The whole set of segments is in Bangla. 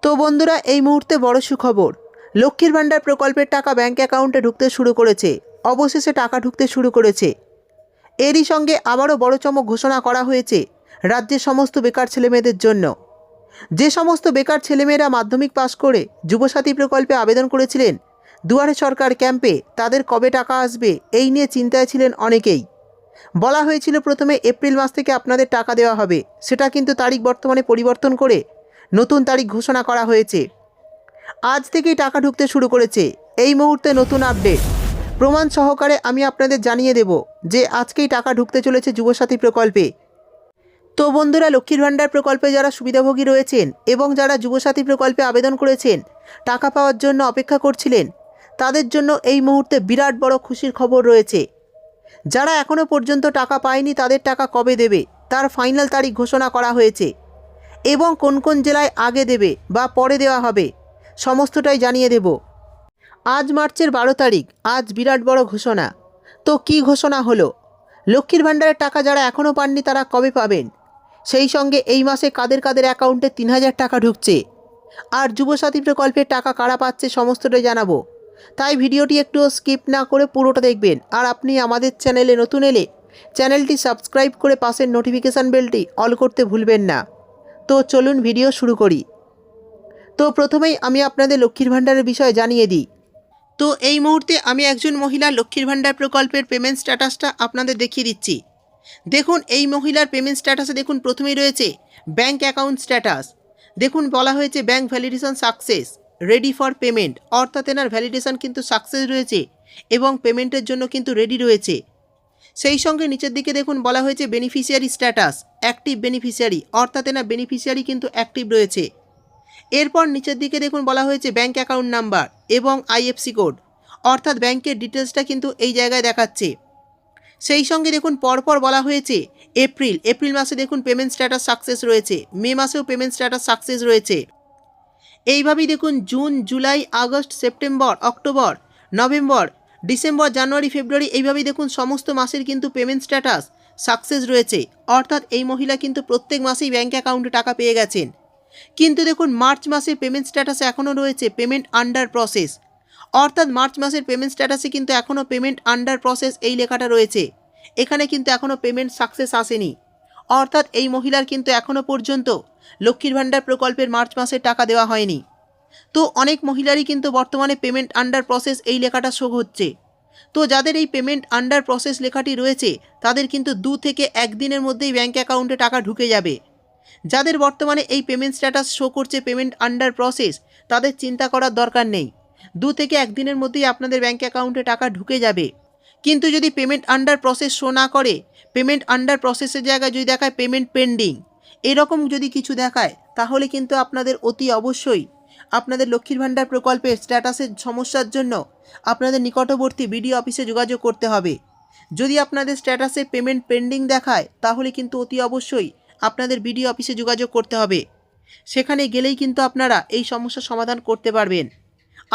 তো বন্ধুরা, এই মুহূর্তে বড় সুখবর। লক্ষ্মীর ভাণ্ডার প্রকল্পের টাকা ব্যাঙ্ক অ্যাকাউন্টে ঢুকতে শুরু করেছে। অবশেষে টাকা ঢুকতে শুরু করেছে। এরই সঙ্গে আবারও বড় চমক ঘোষণা করা হয়েছে রাজ্যের সমস্ত বেকার ছেলেমেয়েদের জন্য। যে সমস্ত বেকার ছেলেমেয়েরা মাধ্যমিক পাশ করে যুবসাথী প্রকল্পে আবেদন করেছিলেন দুয়ারে সরকার ক্যাম্পে, তাদের কবে টাকা আসবে এই নিয়ে চিন্তায় ছিলেন অনেকেই। বলা হয়েছিল প্রথমে এপ্রিল মাস থেকে আপনাদের টাকা দেওয়া হবে, সেটা কিন্তু তারিখ বর্তমানে পরিবর্তন করে নতুন তারিখ ঘোষণা করা হয়েছে। আজ থেকেই টাকা ঢুকতে শুরু করেছে। এই মুহূর্তে নতুন আপডেট প্রমাণ সহকারে আমি আপনাদের জানিয়ে দেব যে আজকেই টাকা ঢুকতে চলেছে যুবসাথী প্রকল্পে। তো বন্ধুরা, লক্ষ্মীর ভাণ্ডার প্রকল্পে যারা সুবিধাভোগী রয়েছেন এবং যারা যুবসাথী প্রকল্পে আবেদন করেছেন, টাকা পাওয়ার জন্য অপেক্ষা করছিলেন, তাদের জন্য এই মুহূর্তে বিরাট বড় খুশির খবর রয়েছে। যারা এখনও পর্যন্ত টাকা পায়নি তাদের টাকা কবে দেবে তার ফাইনাল তারিখ ঘোষণা করা হয়েছে এবং কোন কোন জেলায় আগে দেবে বা পরে দেওয়া হবে সমস্তটাই জানিয়ে দেব। আজ মার্চের 12 তারিখ, আজ বিরাট বড় ঘোষণা। তো কি ঘোষণা হলো? লক্ষ্মীর ভাণ্ডারের টাকা যারা এখনও পাননি তারা কবে পাবেন, সেই সঙ্গে এই মাসে কাদের কাদের অ্যাকাউন্টে 3000 টাকা ঢুকছে, আর যুবসাথী প্রকল্পের টাকা কারা পাচ্ছে সমস্তটাই জানাবো। তাই ভিডিওটি একটু স্কিপ না করে পুরোটা দেখবেন। আর আপনি আমাদের চ্যানেলে নতুন এলে চ্যানেলটি সাবস্ক্রাইব করে পাশের নোটিফিকেশান বেলটি অল করতে ভুলবেন না। তো চলুন ভিডিও শুরু করি। তো প্রথমেই আমি আপনাদের লক্ষ্মীর ভাণ্ডারের বিষয়ে জানিয়ে দিই। তো এই মুহূর্তে আমি একজন মহিলা লক্ষ্মীর ভাণ্ডার প্রকল্পের পেমেন্ট স্ট্যাটাসটা আপনাদের দেখিয়ে দিচ্ছি। দেখুন, এই মহিলার পেমেন্ট স্ট্যাটাসে দেখুন প্রথমেই রয়েছে ব্যাঙ্ক অ্যাকাউন্ট স্ট্যাটাস। দেখুন বলা হয়েছে bank validation success, ready for payment, অর্থাৎ এনার ভ্যালিডেশন কিন্তু সাকসেস রয়েছে এবং পেমেন্টের জন্য কিন্তু রেডি রয়েছে। সেই সঙ্গে নিচের দিকে দেখুন বলা হয়েছে বেনিফিশিয়ারি স্ট্যাটাস, অ্যাক্টিভ বেনিফিশিয়ারি, অর্থাৎ এনার বেনিফিশিয়ারি কিন্তু অ্যাক্টিভ রয়েছে। এরপর নিচের দিকে দেখুন বলা হয়েছে ব্যাঙ্ক অ্যাকাউন্ট নাম্বার এবং আইএফসি কোড, অর্থাৎ ব্যাঙ্কের ডিটেলসটা কিন্তু এই জায়গায় দেখাচ্ছে। সেই সঙ্গে দেখুন পরপর বলা হয়েছে এপ্রিল মাসে দেখুন পেমেন্ট স্ট্যাটাস সাকসেস রয়েছে, মে মাসেও পেমেন্ট স্ট্যাটাস সাকসেস রয়েছে। এইভাবেই দেখুন June, July, August, September, October, November, December, January, February, এইভাবেই দেখুন সমস্ত মাসের কিন্তু পেমেন্ট স্ট্যাটাস সাকসেস রয়েছে। অর্থাৎ এই মহিলা কিন্তু প্রত্যেক মাসেই ব্যাঙ্ক অ্যাকাউন্টে টাকা পেয়ে গেছেন। কিন্তু দেখুন মার্চ মাসের পেমেন্ট স্ট্যাটাসে এখনও রয়েছে পেমেন্ট আন্ডার প্রসেস, অর্থাৎ মার্চ মাসের পেমেন্ট স্ট্যাটাসে কিন্তু এখনও পেমেন্ট আন্ডার প্রসেস এই লেখাটা রয়েছে। এখানে কিন্তু এখনও পেমেন্ট সাকসেস আসেনি, অর্থাৎ এই মহিলার কিন্তু এখনও পর্যন্ত লক্ষ্মীর ভাণ্ডার প্রকল্পের মার্চ মাসের টাকা দেওয়া হয়নি। তো অনেক মহিলারই কিন্তু বর্তমানে পেমেন্ট আন্ডার প্রসেস এই লেখাটা শো হচ্ছে। তো যাদের এই পেমেন্ট আন্ডার প্রসেস লেখাটি রয়েছে তাদের কিন্তু 2 থেকে 1 দিনের মধ্যেই ব্যাঙ্ক অ্যাকাউন্টে টাকা ঢুকে যাবে। যাদের বর্তমানে এই পেমেন্ট স্ট্যাটাস শো করছে পেমেন্ট আন্ডার প্রসেস, তাদের চিন্তা করার দরকার নেই, 2 থেকে 1 দিনের মধ্যেই আপনাদের ব্যাঙ্ক অ্যাকাউন্টে টাকা ঢুকে যাবে। কিন্তু যদি পেমেন্ট আন্ডার প্রসেস শো না করে, পেমেন্ট আন্ডার প্রসেসের জায়গায় যদি দেখায় পেমেন্ট পেন্ডিং, এরকম যদি কিছু দেখায়, তাহলে কিন্তু আপনাদের অতি অবশ্যই আপনাদের লক্ষ্মীর ভাণ্ডার প্রকল্পের স্ট্যাটাসের সমস্যার জন্য আপনাদের নিকটবর্তী বিডিও অফিসে যোগাযোগ করতে হবে। যদি আপনাদের স্ট্যাটাসে পেমেন্ট পেন্ডিং দেখায়, তাহলে কিন্তু অতি অবশ্যই আপনাদের বিডিও অফিসে যোগাযোগ করতে হবে। সেখানে গেলেই কিন্তু আপনারা এই সমস্যার সমাধান করতে পারবেন।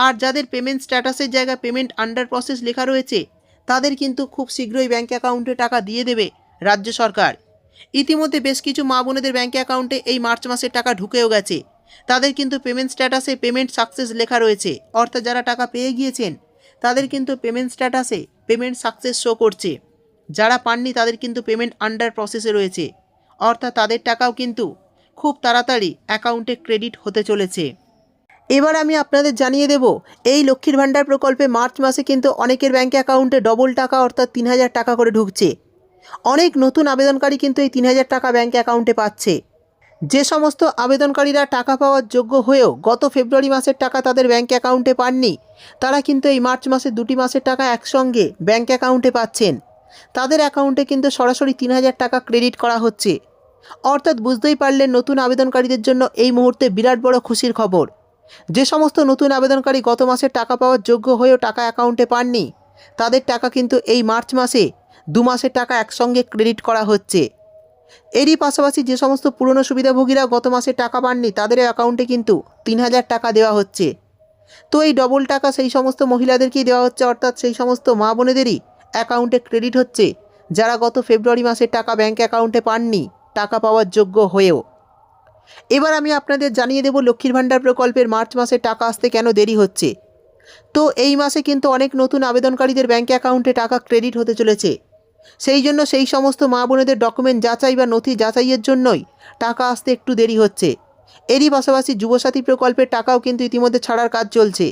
আর যাদের পেমেন্ট স্ট্যাটাসের জায়গায় পেমেন্ট আন্ডার প্রসেস লেখা রয়েছে, তাদের কিন্তু খুব শীঘ্রই ব্যাঙ্ক অ্যাকাউন্টে টাকা দিয়ে দেবে রাজ্য সরকার। ইতিমধ্যে বেশ কিছু মা বোনেদের ব্যাঙ্ক অ্যাকাউন্টে এই মার্চ মাসের টাকা ঢুকেও গেছে। তাদের কিন্তু পেমেন্ট স্ট্যাটাসে পেমেন্ট সাকসেস লেখা রয়েছে, অর্থাৎ যারা টাকা পেয়ে গিয়েছেন তাদের কিন্তু পেমেন্ট স্ট্যাটাসে পেমেন্ট সাকসেস শো করছে। যারা পাননি তাদের কিন্তু পেমেন্ট আন্ডার প্রসেসে রয়েছে, অর্থাৎ তাদের টাকাও কিন্তু খুব তাড়াতাড়ি অ্যাকাউন্টে ক্রেডিট হতে চলেছে। এবার আমি আপনাদের জানিয়ে দেব, এই লক্ষ্মীর ভাণ্ডার প্রকল্পে মার্চ মাসে কিন্তু অনেকের ব্যাঙ্ক অ্যাকাউন্টে ডবল টাকা অর্থাৎ 3000 টাকা করে ঢুকছে। অনেক নতুন আবেদনকারী কিন্তু এই 3000 টাকা ব্যাঙ্ক অ্যাকাউন্টে পাচ্ছে। যে সমস্ত আবেদনকারীরা টাকা পাওয়ার যোগ্য হয়েও গত ফেব্রুয়ারি মাসের টাকা তাদের ব্যাঙ্ক অ্যাকাউন্টে পাননি, তারা কিন্তু এই মার্চ মাসে 2টি মাসের টাকা একসঙ্গে ব্যাঙ্ক অ্যাকাউন্টে পাচ্ছেন। তাদের অ্যাকাউন্টে কিন্তু সরাসরি 3000 টাকা ক্রেডিট করা হচ্ছে। অর্থাৎ বুঝতেই পারলেন নতুন আবেদনকারীদের জন্য এই মুহূর্তে বিরাট বড় খুশির খবর। যে সমস্ত নতুন আবেদনকারী গত মাসে টাকা পাওয়ার যোগ্য হয়েও টাকা অ্যাকাউন্টে পাননি, তাদের টাকা কিন্তু এই মার্চ মাসে 2 মাসের টাকা একসঙ্গে ক্রেডিট করা হচ্ছে। এরই পাশাপাশি যে সমস্ত পুরনো সুবিধাভোগীরা গত মাসে টাকা পাননি, তাদের অ্যাকাউন্টে কিন্তু 3000 টাকা দেওয়া হচ্ছে। তো এই ডবল টাকা সেই সমস্ত মহিলাদেরকেই দেওয়া হচ্ছে, অর্থাৎ সেই সমস্ত মা বোনেদেরই অ্যাকাউন্টে ক্রেডিট হচ্ছে যারা গত ফেব্রুয়ারি মাসের টাকা ব্যাঙ্ক অ্যাকাউন্টে পাননি টাকা পাওয়ার যোগ্য হয়েও। এবার আমি আপনাদের জানিয়ে দেব লক্ষ্মীর ভাণ্ডার প্রকল্পের মার্চ মাসে টাকা আসতে কেন দেরি হচ্ছে। তো এই মাসে কিন্তু অনেক নতুন আবেদনকারীদের ব্যাঙ্ক অ্যাকাউন্টে টাকা ক্রেডিট হতে চলেছে। সেই জন্য সেই সমস্ত মা বোনেদের ডকুমেন্ট যাচাই বা নথি যাচাইয়ের জন্যই টাকা আসতে একটু দেরি হচ্ছে। এরই পাশাপাশি যুবসাথী প্রকল্পের টাকাও কিন্তু ইতিমধ্যে ছাড়ার কাজ চলছে।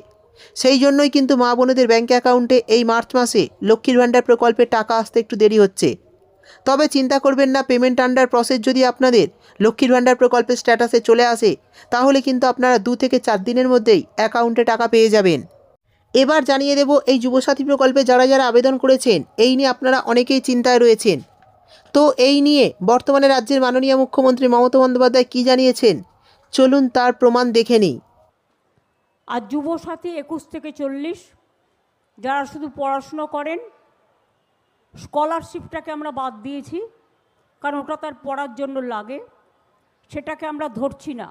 সেই জন্যই কিন্তু মা বোনেদের ব্যাঙ্ক অ্যাকাউন্টে এই মার্চ মাসে লক্ষ্মীর ভাণ্ডার প্রকল্পের টাকা আসতে একটু দেরি হচ্ছে। তবে চিন্তা করবেন না, পেমেন্ট আন্ডার প্রসেস যদি আপনাদের লক্ষ্মীর ভাণ্ডার প্রকল্পের স্ট্যাটাসে চলে আসে তাহলে কিন্তু আপনারা 2 থেকে 4 দিনের মধ্যেই অ্যাকাউন্টে টাকা পেয়ে যাবেন। এবার জানিয়ে দেব এই যুবসাথী প্রকল্পে যারা যারা আবেদন করেছেন এই নিয়ে আপনারা অনেকেই চিন্তায় রয়েছেন। তো এই নিয়ে বর্তমানে রাজ্যের মাননীয় মুখ্যমন্ত্রী মমতা বন্দ্যোপাধ্যায় কী জানিয়েছেন চলুন তার প্রমাণ দেখে নিই। আর যুবসাথী 21 থেকে 40 যারা শুধু পড়াশুনো করেন, স্কলারশিপটাকে আমরা বাদ দিয়েছি, কারণ ওটা তার পড়ার জন্য লাগে, সেটাকে আমরা ধরছি না।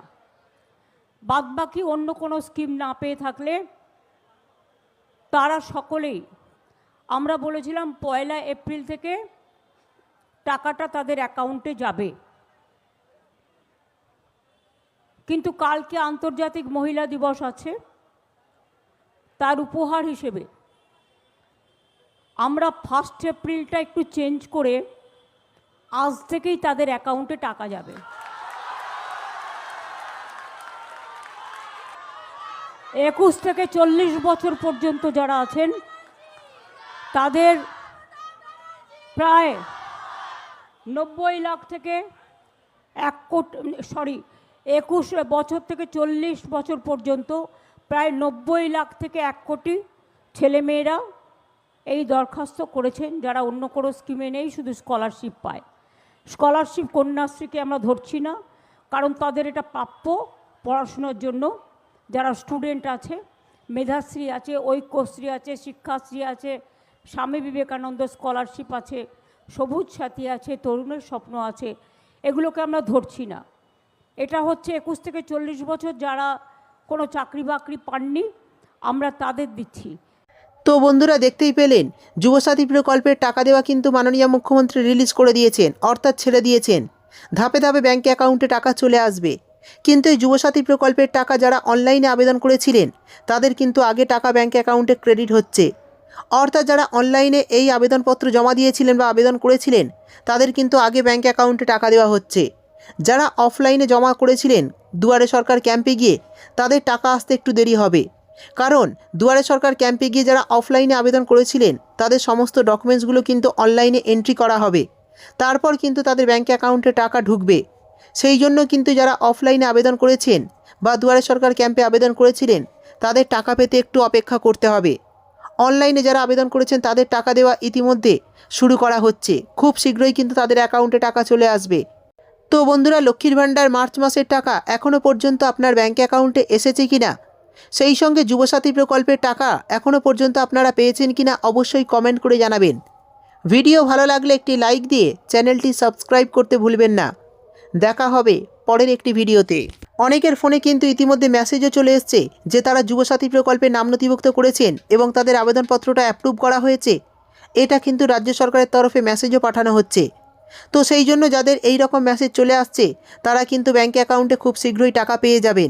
বাদবাকি অন্য কোনো স্কিম না পেয়ে থাকলে তারা সকলেই, আমরা বলেছিলাম 1 এপ্রিল থেকে টাকাটা তাদের অ্যাকাউন্টে যাবে। কিন্তু কালকে আন্তর্জাতিক মহিলা দিবস আছে, তার উপহার হিসেবে আমরা 1 এপ্রিলটা একটু চেঞ্জ করে আজ থেকেই তাদের অ্যাকাউন্টে টাকা যাবে। একুশ থেকে 40 বছর পর্যন্ত যারা আছেন তাদের প্রায় 90 লাখ থেকে 1 কোটি, 21 বছর থেকে 40 বছর পর্যন্ত প্রায় 90 লাখ থেকে 1 কোটি ছেলেমেয়েরা এই দরখাস্ত করেছেন, যারা অন্য কোনো স্কিমে নেই, শুধু স্কলারশিপ পায়। স্কলারশিপ কন্যাশ্রীকে আমরা ধরছি না, কারণ তাদের এটা প্রাপ্য পড়াশোনার জন্য। যারা স্টুডেন্ট আছে, মেধাশ্রী আছে, ঐক্যশ্রী আছে, শিক্ষাশ্রী আছে, স্বামী বিবেকানন্দ স্কলারশিপ আছে, সবুজ সাথী আছে, তরুণের স্বপ্ন আছে, এগুলোকে আমরা ধরছি না। এটা হচ্ছে 21 থেকে 40 বছর যারা কোনো চাকরি বাকরি পাননি, আমরা তাদের দিচ্ছি। তো বন্ধুরা দেখতেই পেলেন, যুবসাথী প্রকল্পের টাকা দেওয়া কিন্তু মাননীয় মুখ্যমন্ত্রী রিলিজ করে দিয়েছেন, অর্থাৎ ছেড়ে দিয়েছেন। ধাপে ধাপে ব্যাঙ্ক অ্যাকাউন্টে টাকা চলে আসবে। কিন্তু এই যুবসাথী প্রকল্পের টাকা যারা অনলাইনে আবেদন করেছিলেন তাদের কিন্তু আগে টাকা ব্যাঙ্ক অ্যাকাউন্টে ক্রেডিট হচ্ছে। অর্থাৎ যারা অনলাইনে এই আবেদনপত্র জমা দিয়েছিলেন বা আবেদন করেছিলেন তাদের কিন্তু আগে ব্যাঙ্ক অ্যাকাউন্টে টাকা দেওয়া হচ্ছে। যারা অফলাইনে জমা করেছিলেন দুয়ারে সরকার ক্যাম্পে গিয়ে, তাদের টাকা আসতে একটু দেরি হবে। কারণ দুয়ারে সরকার ক্যাম্পে গিয়ে যারা অফলাইনে আবেদন করেছিলেন তাদের সমস্ত ডকুমেন্টসগুলো কিন্তু অনলাইনে এন্ট্রি করা হবে, তারপর কিন্তু তাদের ব্যাঙ্ক অ্যাকাউন্টে টাকা ঢুকবে। সেই জন্য কিন্তু যারা অফলাইনে আবেদন করেছেন বা দুয়ারে সরকার ক্যাম্পে আবেদন করেছিলেন তাদের টাকা পেতে একটু অপেক্ষা করতে হবে। অনলাইনে যারা আবেদন করেছেন তাদের টাকা দেওয়া ইতিমধ্যে শুরু করা হচ্ছে, খুব শীঘ্রই কিন্তু তাদের অ্যাকাউন্টে টাকা চলে আসবে। তো বন্ধুরা, লক্ষ্মীর ভাণ্ডার মার্চ মাসের টাকা এখনও পর্যন্ত আপনার ব্যাঙ্ক অ্যাকাউন্টে এসেছে কিনা, সেই সঙ্গে যুবসাথী প্রকল্পের টাকা এখনও পর্যন্ত আপনারা পেয়েছেন কিনা অবশ্যই কমেন্ট করে জানাবেন। ভিডিও ভালো লাগলে একটি লাইক দিয়ে চ্যানেলটি সাবস্ক্রাইব করতে ভুলবেন না। দেখা হবে পরের একটি ভিডিওতে। অনেকের ফোনে কিন্তু ইতিমধ্যে মেসেজও চলে এসছে যে তারা যুবসাথী প্রকল্পে নাম নথিভুক্ত করেছেন এবং তাদের আবেদনপত্রটা অ্যাপ্রুভ করা হয়েছে। এটা কিন্তু রাজ্য সরকারের তরফে মেসেজও পাঠানো হচ্ছে। তো সেই জন্য যাদের এই রকম মেসেজ চলে আসছে তারা কিন্তু ব্যাঙ্ক অ্যাকাউন্টে খুব শীঘ্রই টাকা পেয়ে যাবেন।